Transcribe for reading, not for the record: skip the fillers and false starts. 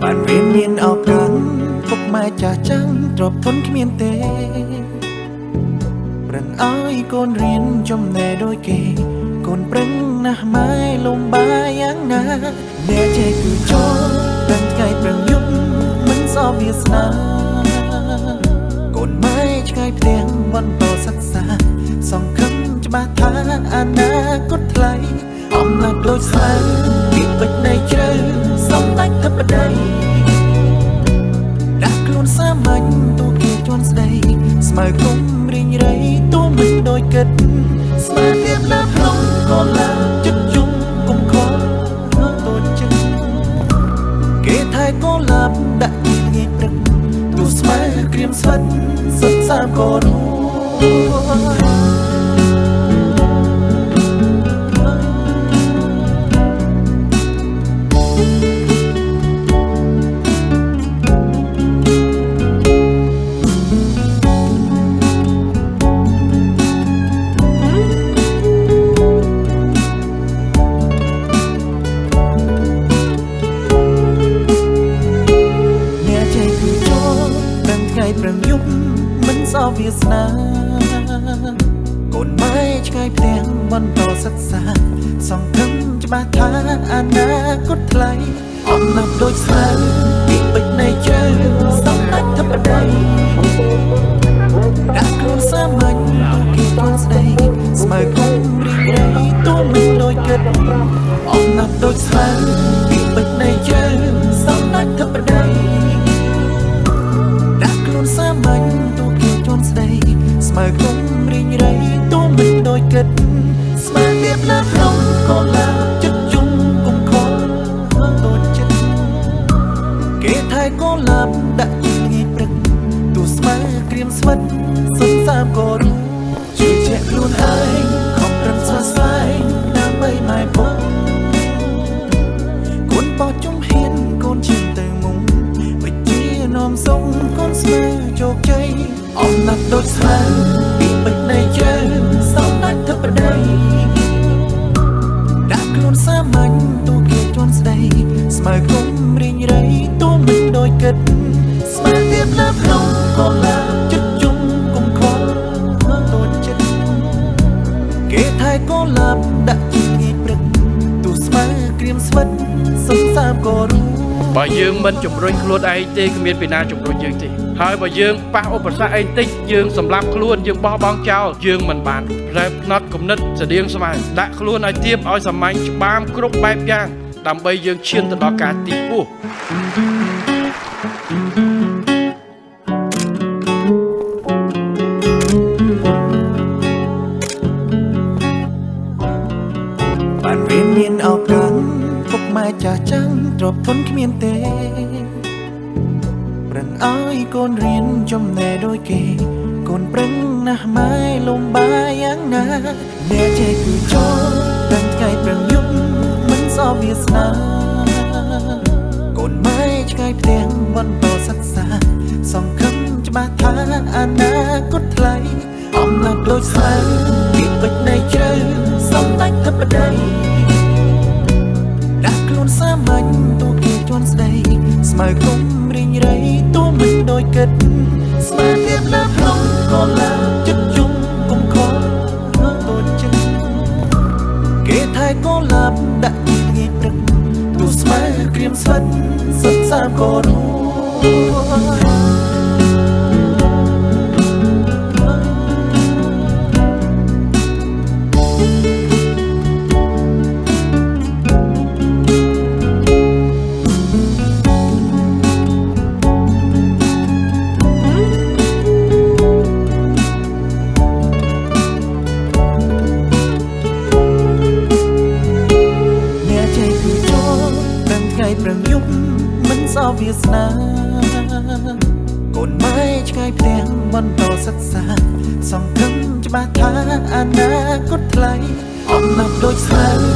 បានរៀនមានឱកាសពុកម៉ែចាស់ចាំងទ្របធន់គ្មានទេប្រឹងឲ្យកូនរៀនចំណេះដូចគេកូនប្រឹងណាស់ម៉ែលំបាយយ៉ាងណាអ្នកចេះគឺចូលប្រឹងថ្ងៃប្រឹងយប់មិនសល់វាសនាកូនម៉ែឆ្ងាយផ្ទះបន្តសិក្សាសង្ឃឹមច្បាស់ថាអនាគតថ្លៃអំណាចដូចស្រូវពីពេជ្រនៃជ្រៅសំដាច់ធិបតីដាក់ខ្លួនសាមញ្ញទូគេជន់ស្ដីស្មើគុំរីងរៃទូមិនដូចគិតស្មើទៀតលើភ្នំក៏ឡើងចិត្តជុំគុំខលតូចចិត្តគេថែក៏ឡាប់ដាក់ងាយព្រឹកទូស្មើក្រៀមស្វិតសិតសាក៏រួប្រឹងយប់មិនសល់វាសនាកូនម៉ែឆ្ងាយផ្ទះបន្តសិក្សាសង្ឃឹមច្បាស់ថាអនាគតថ្លៃអំណាចដូចស្រូវពីពេជ្រនៃជ្រៅសំដាច់ធិបតីដាក់ខ្លួនសាមញ្ញទូគេជន់ស្ដីស្មើគុំរីករាយទូមិនដូចគិតអំណាចដូចស្រូវពីពេជ្រនៃជ្រៅសំដាច់ធិបតីសាមញ្ញទូគេជន់ស្ដីស្មើគុំរីងរៃទូមិនដូចគិតស្មើទៀតលើភ្នំក៏ឡើងចិត្តជុំគុំខលតូចចិត្តគេថែក៏ឡាប់ដាក់ងាយព្រឹកទូស្មើក្រៀមស្វិតសុំសាមក៏រួជឿជាក់ខ្លួនឯងខំប្រឹងស្វាស្វែងដើម្បីម៉ែពុកកូនបោះជុំហ៊ានកូនជិះទៅមុំវិជានាំសុំកូនស្មើជោគជ័យអំណាចដូចស្រូវពីពេជ្រនៃជ្រៅសំដាច់ធិបតីដាក់ខ្លួនសាមញ្ញទូគេជន់ស្ដីស្មើគុំរីងរៃទូមិនដូចគិតស្មើទៀតលើភ្នំក៏ឡើងចិត្តជុំគុំខលតូចចិត្តគេថែក៏ឡាប់ដាក់ងាយព្រឹកទូស្មើក្រៀមស្វិតសុំសាមក៏រួបើយើងមិនជំរុញខ្លួនឯងទេគ្មានពីណាជំរុញយើងទេហើយបើយើងប៉ះឧបសគ្គអីតិចយើងសម្លាប់ខ្លួនយើងបោះបង់ចោលយើងមិនបានប្រែផ្នត់គំនិតស្តៀងស្មើដាក់ខ្លួនឲ្យទៀបឲ្យសាមញ្ញច្បាមគ្រប់បែបយ៉ាងដើម្បីយើងឈានទៅដល់ការទីពោះបានរៀនមានឱកាសពុកម៉ែចាស់ចាំងទ្របធន់គ្មានទេប្រឹងឲ្យកូនរៀនចំណេះដូចគេកូនប្រឹងណាស់ម៉ែលំបាយយ៉ាងណាអ្នកចេះគឺចូលប្រឹងថ្ងៃប្រឹងយប់មិនសល់វាសនាកូនម៉ែឆ្ងាយផ្ទះបន្តសិក្សាសង្ឃឹមច្បាស់ថាអនាគតថ្លៃអំណាចដូចស្រូវពីពេជ្រនៃជ្រៅសំដាច់ធិបតីដាក់ខ្លួនសាមញ្ញទូគេជន់ស្ដីស្មើគុំរីងរៃទូមិនដូចគិតស្មើទៀតលើភ្នំក៏ឡើងចិត្តជុំគុំខលតូចចិត្តគេថែក៏ឡាប់ដាក់ងាយព្រឹកទូស្មើក្រៀមស្វិតសិតសាមក៏រួប្រឹងយប់មិនសល់វាសនាកូនម៉ែឆ្ងាយផ្ទះបន្តសិក្សាសង្ឃឹមច្បាស់ថាអនាគតថ្លៃអំណាចដូចស្រូវ